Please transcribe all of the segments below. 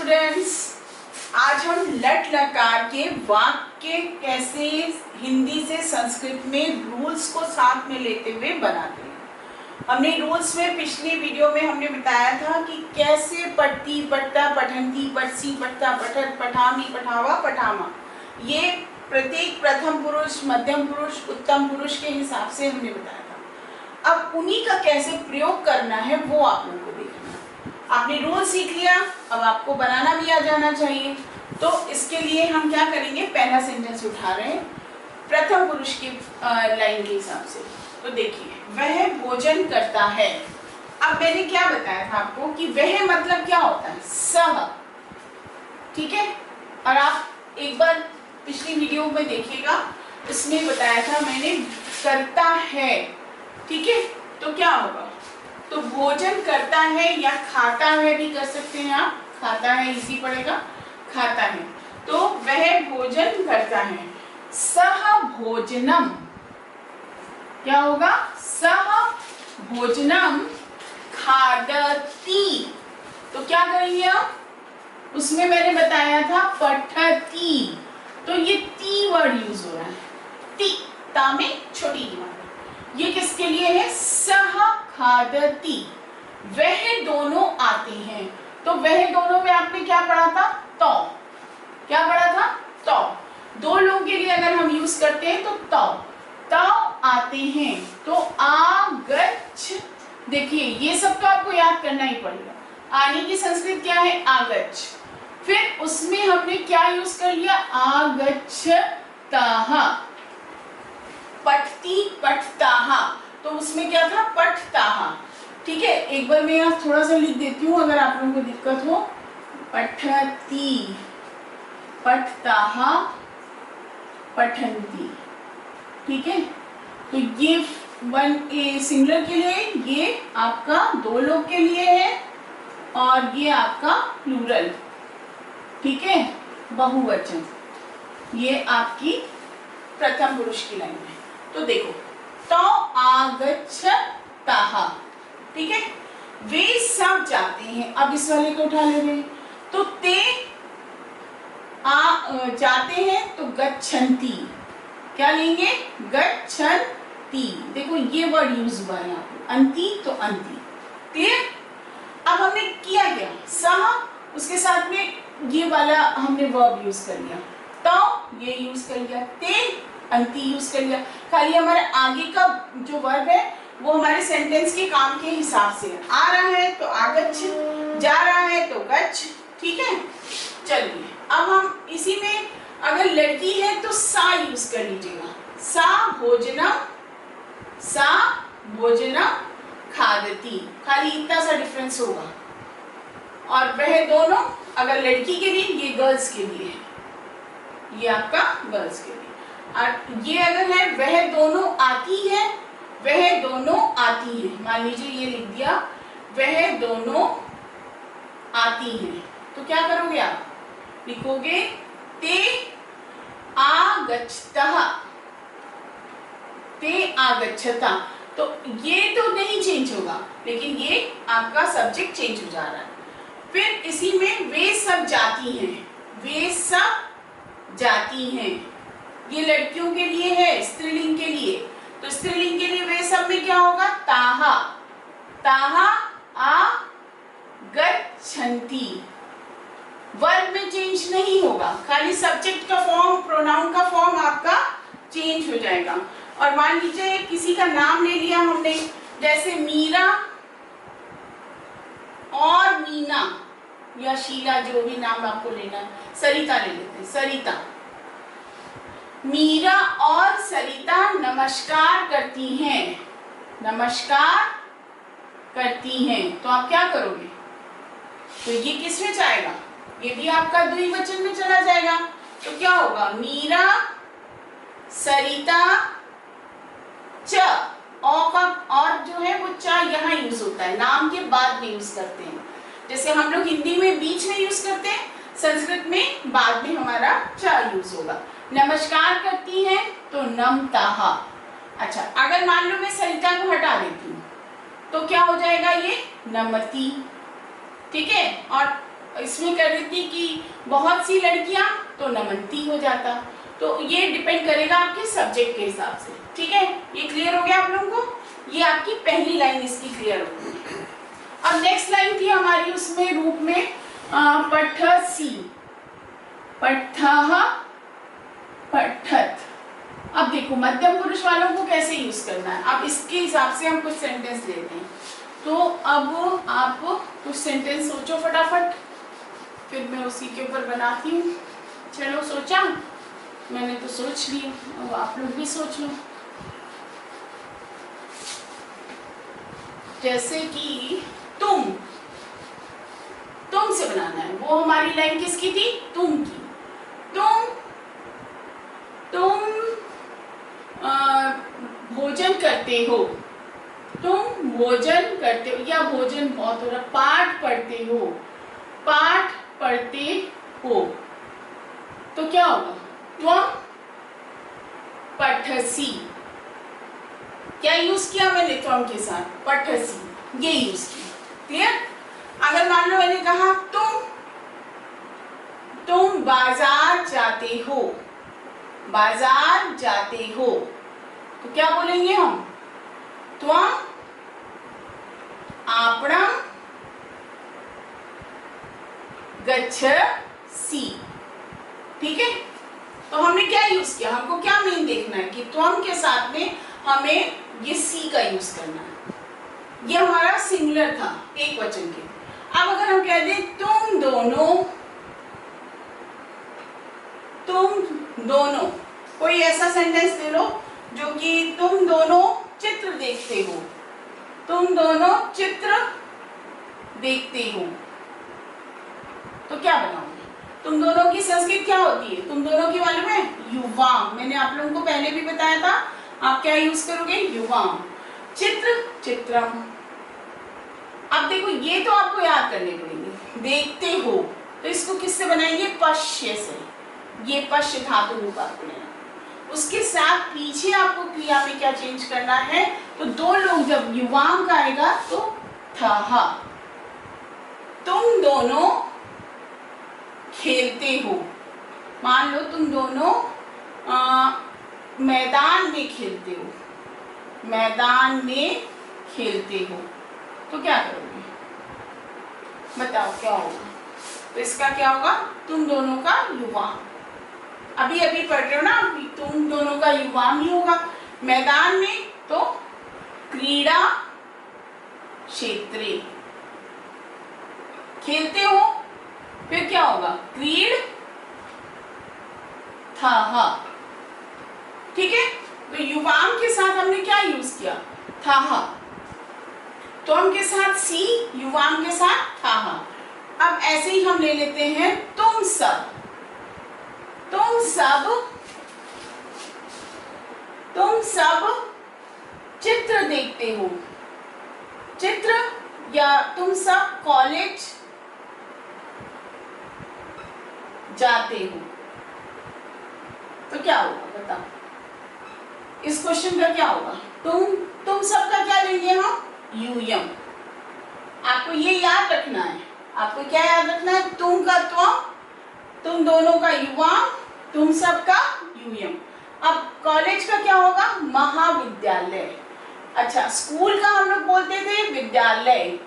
Students, आज हम लट लकार के वाक्य कैसे हिंदी से संस्कृत में रूल्स को साथ में लेते हुए बनाते हैं। हमने रूल्स में पिछली वीडियो में हमने बताया था कि कैसे पढ़ती, पढ़ता, पठंती, पढ़सी, पढ़ता, पठत, पठामी, पठावा, पठामा, ये प्रत्येक प्रथम पुरुष, मध्यम पुरुष, उत्तम पुरुष के हिसाब से हमने बताया था। अब उन्हीं का कैसे प्रयोग करना है वो आप लोगों को देखना। आपने रूल सीख लिया, अब आपको बनाना भी आ जाना चाहिए। तो इसके लिए हम क्या करेंगे, पहला सेंटेंस उठा रहे हैं प्रथम पुरुष की लाइन के हिसाब से। तो देखिए, वह भोजन करता है। अब मैंने क्या बताया था आपको कि वह मतलब क्या होता है, सह, ठीक है। और आप एक बार पिछली वीडियो में देखिएगा, इसमें बताया था मैंने करता है, ठीक है। तो क्या होगा, तो भोजन करता है या खाता है भी कर सकते हैं आप, खाता है इसी पड़ेगा, खाता है। तो वह भोजन करता है, सह भोजनम, क्या होगा, सह भोजनम खादती। तो क्या करेंगे आप, उसमें मैंने बताया था पठती, तो ये ती वर्ड यूज हो रहा है, ती, ता में छोटी टी, ये किसके लिए है, सह खादती, वह दोनों आते हैं। तो वह दोनों में आपने क्या पढ़ा था, तो, क्या पढ़ा था, तो। दो लोगों के लिए अगर हम यूज करते हैं तो आते हैं, तो आगच्छ। देखिए ये सब तो आपको याद करना ही पड़ेगा। आने की संस्कृत क्या है, आगच्छ। फिर उसमें हमने क्या यूज कर लिया, आगच्छतः, पठती, पठताहा, तो उसमें क्या था, पठताहा, ठीक है। एक बार मैं यहाँ थोड़ा सा लिख देती हूँ अगर आप लोगों को दिक्कत हो, पठती, पठताहा, पठंती, ठीक है। तो ये वन ए सिंगुलर के लिए, ये आपका दो लोग के लिए है, और ये आपका प्लूरल, ठीक है, बहुवचन, ये आपकी प्रथम पुरुष की लाइन है। तो देखो, तो आगच्छतः, ठीक है, वे सब जाते हैं। अब इस वाले को उठा ले रहे हैं, तो ते जाते हैं, तो गच्छन्ति, क्या लेंगे, गच्छन्ति। देखो ये वर्ड यूज हुआ है यहाँ पे, अंति तो अंति, क्लियर। अब हमने किया क्या, सह, उसके साथ में ये वाला हमने वर्ब यूज कर लिया, तो ये यूज कर लिया, ते अंति यूज कर लिया। खाली हमारे आगे का जो वर्ब है वो हमारे सेंटेंस के काम के हिसाब से है। आ रहा है तो आगच्छ, जा रहा है तो गच्छ, ठीक है। चलिए अब हम इसी में अगर लड़की है तो सा यूज कर लीजिएगा, सा भोजनम, सा भोजनम खादती, खाली इतना सा डिफरेंस होगा। और वह दोनों अगर लड़की के लिए, ये गर्ल्स के लिए है, ये आपका गर्ल्स के लिए। और ये अगर है वह दोनों आती है, वह दोनों आती है, मान लीजिए ये लिख दिया, वह दोनों आती है, तो क्या करोगे आप, लिखोगे ते आगच्छतः, ते आगच्छता। तो ये तो नहीं चेंज होगा, लेकिन ये आपका सब्जेक्ट चेंज हो जा रहा है। फिर इसी में वे सब जाती हैं, वे सब जाती हैं, ये लड़कियों के लिए है, स्त्रीलिंग के लिए। तो स्त्रीलिंग के लिए वे सब में क्या होगा, ताहा, ताहा आगच्छन्ति। वर्ब में चेंज नहीं होगा, खाली सब्जेक्ट का फॉर्म, प्रोनाउन का फॉर्म आपका चेंज हो जाएगा। और मान लीजिए किसी का नाम ले लिया हमने, जैसे मीरा और मीना या शीला, जो भी नाम आपको लेना है, सरिता ले लेते हैं, सरिता। मीरा और सरिता नमस्कार करती हैं, नमस्कार करती हैं, तो आप क्या करोगे, तो ये किस में जाएगा, ये भी आपका द्विवचन में चला जाएगा। तो क्या होगा, मीरा सरिता च, और जो है वो च यहाँ यूज होता है, नाम के बाद में यूज करते हैं। जैसे हम लोग हिंदी में बीच में यूज करते हैं, संस्कृत में बाद में हमारा च यूज होगा। नमस्कार करती हैं तो नमताहा। अच्छा, अगर मान लो मैं सरिता को हटा देती हूँ तो क्या हो जाएगा, ये नमति, ठीक है। और इसमें कर देती कि बहुत सी लड़कियां, तो नमनती हो जाता। तो ये डिपेंड करेगा आपके सब्जेक्ट के हिसाब से। ठीक है, ये क्लियर हो गया आप लोगों को? ये आपकी पहली लाइन इसकी क्लियर हो गई। अब नेक्स्ट लाइन थी हमारी उसमें रूप में पठसी, पठः, पठत। अब देखो मध्यम पुरुष वालों को कैसे यूज करना है, अब इसके हिसाब से हम कुछ सेंटेंस लेते हैं। तो अब आप कुछ सेंटेंस सोचो फटाफट, फिर मैं उसी के ऊपर बनाती हूँ। चलो सोचा, मैंने तो सोच लिया, अब आप लोग भी सोच लो। जैसे कि तुम से बनाना है, वो हमारी लाइन किसकी थी? तुम की। तुम भोजन करते हो, तुम भोजन करते हो, या भोजन बहुत हो रहा, पाठ पढ़ते हो, पाठ पढ़ते हो, तो क्या होगा? त्वम पठसी। क्या यूज किया मैंने त्वम के साथ? पठसी, ये यूज किया। क्लियर? अगर मान लो मैंने कहा तुम बाजार जाते हो, बाजार जाते हो, तो क्या बोलेंगे हम? त्वम आपणम गच्छसि। ठीक है, तो हमने क्या यूज किया? हमको क्या मेन देखना है कि त्वम के साथ में हमें ये सी का यूज करना है। ये हमारा सिंगुलर था, एक वचन के। अब अगर हम कह दें तुम दोनों, कोई ऐसा सेंटेंस दे लो जो कि तुम दोनों चित्र देखते हो, तुम दोनों चित्र देखते हो, तो क्या बनाओगे? तुम दोनों की संस्कृत क्या होती है? तुम दोनों की मालूम है? युवाम। मैंने आप लोगों को पहले भी बताया था, आप क्या यूज करोगे? युवाम। चित्र, चित्रम। अब देखो ये तो आपको याद करने पड़ेंगे। देखते हो, तो इसको किससे बनाएंगे? पश्य से। ये पश्य धातु रूप आपको लेना। उसके साथ पीछे आपको क्रिया में क्या चेंज करना है? तो दो लोग जब युवाम का आएगा तो था। तुम दोनों खेलते हो, मान लो तुम दोनों मैदान में खेलते हो, मैदान में खेलते हो, तो क्या करोगे? बताओ क्या होगा? तो इसका क्या होगा? तुम दोनों का युवाम। अभी अभी पढ़ रहे हो ना, तुम दोनों का युवाम ही होगा। मैदान में तो क्रीड़ा क्षेत्रे, खेलते हो, फिर क्या होगा? क्रीड था। ठीक है, तो युवाम के साथ हमने क्या यूज किया? था। तो हम के साथ सी, युवाम के साथ था। अब ऐसे ही हम ले लेते हैं तुम सब चित्र देखते हो, चित्र, या तुम सब कॉलेज जाते हो, तो क्या होगा? बताओ इस क्वेश्चन का क्या होगा? तुम सब का क्या लेंगे हम? यूयम। आपको ये याद रखना है। आपको क्या याद रखना है? तुम का त्वम, तुम दोनों का युवाम, तुम सब का यूयम। अब कॉलेज का क्या होगा? महाविद्यालय। अच्छा, स्कूल का हम लोग बोलते थे विद्यालय,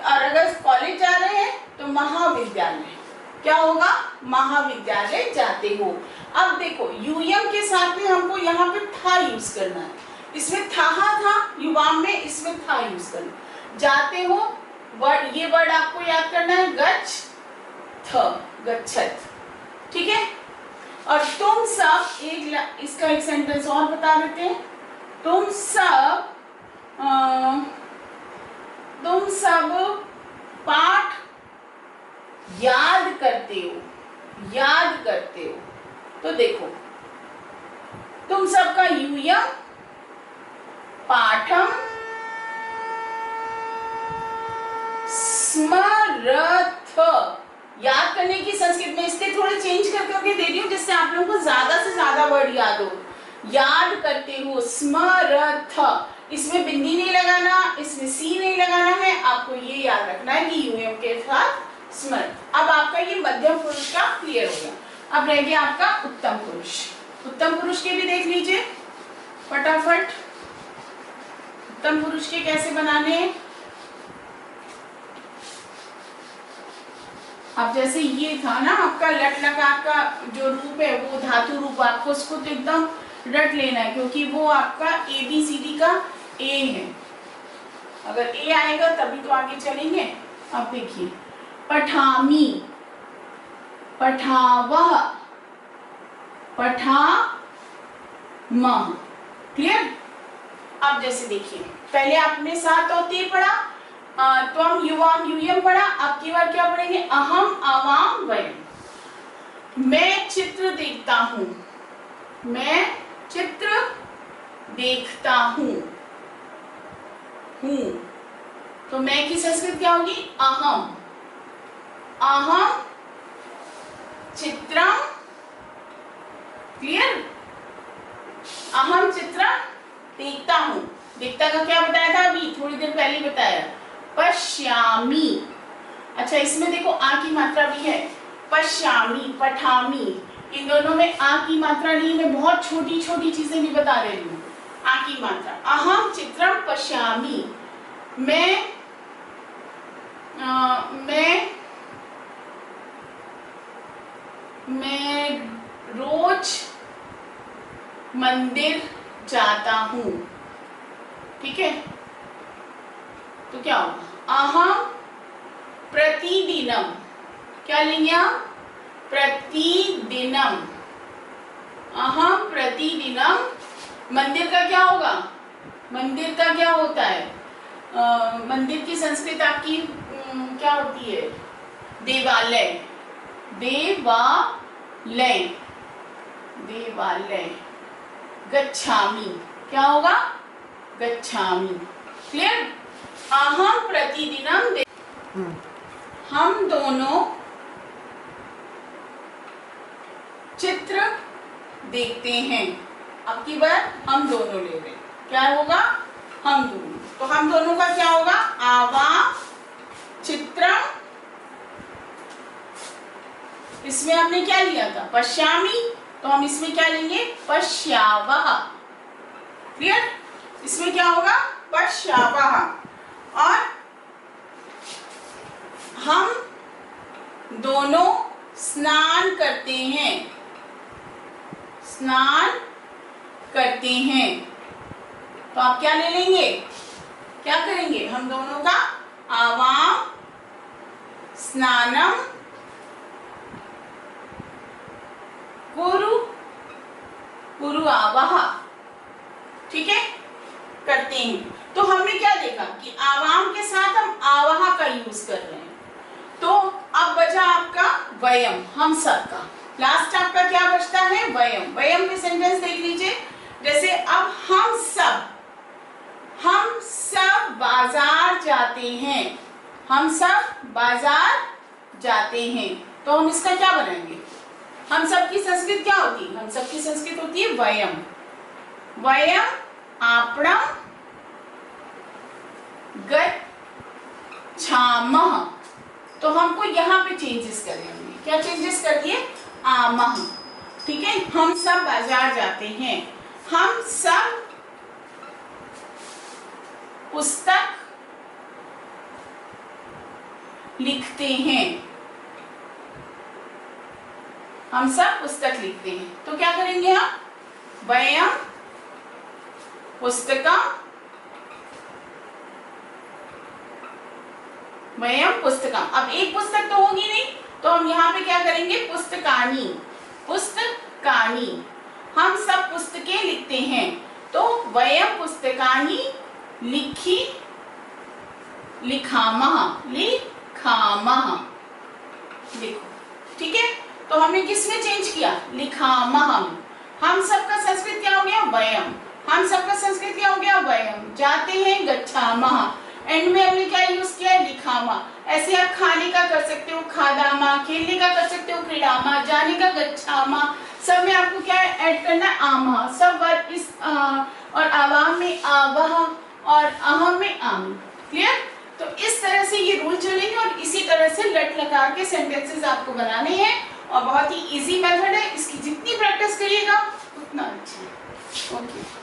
और अगर कॉलेज जा रहे हैं तो महाविद्यालय। क्या होगा? महाविद्यालय जाते हो। अब देखो यूयम के साथ में हमको यहाँ पे था यूज करना है। इसमें था, युवाम में इसमें था यूज करना। जाते हो वर्ड, ये वर्ड आपको याद करना है, गच्छत। ठीक है, और तुम सब, इसका एक सेंटेंस और बता देते हैं। तुम सब पाठ याद करते हो, तो देखो तुम सबका यूयम पाठम स्मरथ। याद करने की संस्कृत में इसके थोड़े चेंज करके दे रही हूँ, जिससे आप लोगों को ज्यादा से ज्यादा वर्ड याद हो। याद करते हो, स्मरथ, इसमें बिंदी नहीं लगाना, इसमें सी नहीं लगाना है। आपको ये याद रखना है कि यूएम के साथ स्मर्त। अब आपका ये मध्यम पुरुष का क्लियर हो गया। अब रह गया आपका उत्तम पुरुष। उत्तम पुरुष के भी देख लीजिए फटाफट। उत्तम पुरुष के कैसे बनाने हैं। अब जैसे ये था ना आपका लट लकार का जो रूप है वो धातु रूप, आपको उसको तो एकदम रट लेना है क्योंकि वो आपका ABCD का A है। अगर A आएगा तभी तो आगे चलेंगे। अब देखिए पठामी, पठावह, पठामह। क्लियर। अब जैसे देखिए पहले आपने 7 और 3 पढ़ा, त्वम युवाम यूयम पढ़ा। अब की बार क्या पढ़ेंगे, अहम आवाम वयम। मैं चित्र देखता हूं, मैं चित्र देखता हूं, तो मैं की संस्कृत क्या होगी, अहम। अहम चित्रम, क्लियर। अहम चित्रम देखता हूं। देखता का क्या बताया था अभी थोड़ी देर पहले बताया, पश्यामी। अच्छा इसमें देखो आ की मात्रा भी है, पश्यामी, पठामी, इन दोनों में आ की मात्रा नहीं। मैं बहुत छोटी छोटी चीजें भी बता रही हूँ। आ की मात्रा, अहम चित्रम पश्यामी, मैं रोज मंदिर जाता हूँ। ठीक है, तो क्या होगा, अहम प्रतिदिनम, क्या लेंगे आप, प्रतिदिनम। अहम प्रतिदिनम, मंदिर का क्या होगा, मंदिर का क्या होता है, मंदिर की संस्कृत आपकी क्या होती है, देवालय। देवालय, देवालय। गच्छामि, क्या होगा, गच्छामि। क्लियर। अहम प्रतिदिनम, हम दोनों चित्र देखते हैं। अब की बार हम दोनों ले रहे, क्या होगा, हम दोनों। तो हम दोनों का क्या होगा, आवाम चित्रम। इसमें हमने क्या लिया था, पश्यामी, तो हम इसमें क्या लेंगे, पश्यावह। क्लियर। इसमें क्या होगा, पश्यावह। और हम दोनों स्नान करते हैं, स्नान करते हैं। तो आप क्या ले लेंगे, क्या करेंगे, हम दोनों का आवाम स्नानम कुरु, कुरु आवह। ठीक है, करते हैं। तो हमने क्या देखा कि आवाम के साथ हम आवह का यूज कर रहे हैं। तो अब बचा आपका वयम, हम सब का। लास्ट आपका क्या बचता है, वयम। वयम में सेंटेंस देख लीजिए। जैसे अब हम सब बाजार जाते हैं, हम सब बाजार जाते हैं। तो हम इसका क्या बनाएंगे, हम सब की संस्कृत क्या होती है, हम सब की संस्कृत होती है वयम। वयम आपणम गच्छामः। तो हमको यहाँ पे चेंजेस करने होंगे। क्या चेंजेस कर दिए, आमः। ठीक है, हम सब बाजार जाते हैं, हम सब पुस्तक लिखते हैं, हम सब पुस्तक लिखते हैं। तो क्या करेंगे हम, वयम पुस्तकम, वयम पुस्तकम। अब एक पुस्तक तो होगी नहीं, तो हम यहाँ पे क्या करेंगे, पुस्तकानी, पुस्तकानी। हम सब पुस्तकें लिखते हैं, तो वयम पुस्तकानी लिखामः, लिखामः। देखो, ठीक है। तो हमने किसमें चेंज किया, लिखामः। हम सबका संस्कृत क्या हो गया, वयम। हम सबका संस्कृत क्या हो गया, वयम। जाते हैं, गच्छामः। एंड में हमने क्या यूज किया, लिखामा। ऐसे आप खाने का कर सकते हो, खादामा। खेलने का कर सकते हो, क्रीडामा। जाने का, गच्छामा। सब में आपको क्या ऐड करना है, आमा। सब वर्ग इस और आवाम में आवह और अहम में आमी। क्लियर। तो इस तरह से ये रूल चलेंगे और इसी तरह से लट लकार के सेंटेंसेस आपको बनाने हैं और बहुत ही इजी मेथड है, इसकी जितनी प्रैक्टिस करिएगा उतना अच्छा है। ओके।